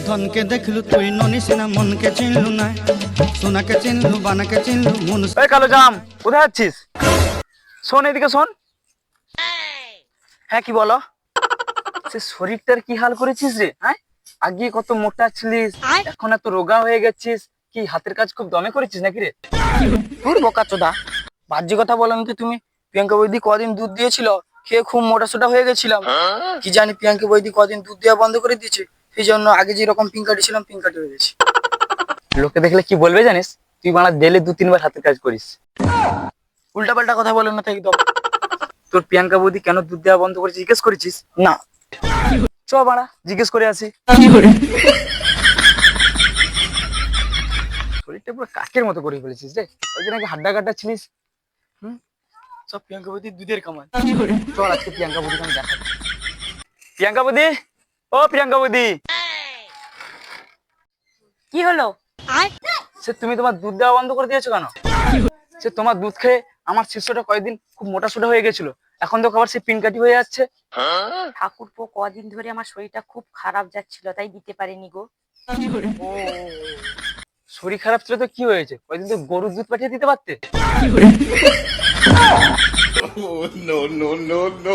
ধনকে দেখলু তুই ননিস না মনকে চিনলু না সোনাকে চিনলু বানাকে চিনলু মন। এই কালো জাম, কোথায় যাচ্ছিস? শোন এদিকে শোন। হ্যাঁ কি বলো? সে শরীরটার কি হাল করেছিস রে? হ্যাঁ, আগে কত মোটা ছিলিস, এখন এত রোগা হয়ে গেছিস। কি হাতের কাজ খুব দমে করেছিস নাকি রে? তোর বোকাচোদা, বাহ্যিক কথা বলেন তো তুমি। প্রিয়াঙ্কা বৈদি কদিন দুধ দিয়েছিল, খেয়ে খুব মোটা সোটা হয়ে গেছিলাম। কি জানি প্রিয়াঙ্কা বৈদি কদিন দুধ দেওয়া বন্ধ করে দিয়েছে, সেই জন্য আগে যেরকম পিঙ্কাটি ছিলাম পিঙ্কাটি হয়ে গেছি। লোকে দেখলে কি বলবে জানিস? তুই বানা ডেলি 2-3 বার হাতের কাজ করিস। উল্টা পাল্টা কথা বলেন না তো একদম। তোর প্রিয়াঙ্কা বৌদি কেন দুধ দেওয়া বন্ধ করেছে জিজ্ঞেস করেছিস? না। চ বাড়া জিজ্ঞেস করে আসি। শরীরটা পুরো কাকের মতো করে ফেলেছিস রে। ওই দিন আগে হাড্ডা কাটা ছিলিস। সব প্রিয়াঙ্কা বৈদি দুধের কামাল। চল আজকে প্রিয়াঙ্কা বৌদিকে আমি দেখাই। প্রিয়াঙ্কা বৌদি, ও প্রিয়াঙ্কা বৌদি, কি হলো? সে তুমি তোমার দুধ দেওয়া বন্ধ করে দিয়েছো কেন? সে তোমার দুধ খেয়ে আমার শিষ্যটা কয়েকদিন খুব মোটা সোটা হয়ে গেছিল, এখন তো আবার সে পিনকাটি হয়ে যাচ্ছে। ঠাকুরপো, কদিন ধরে আমার শরীরটা খুব খারাপ যাচ্ছিল, তাই দিতে পারিনি গো। ও, শরীর খারাপ ছিল তো কি হয়েছে? কয়েকদিন তো গরুর দুধ পাঠিয়ে দিতে পারতে। Oh, no, no, no, no.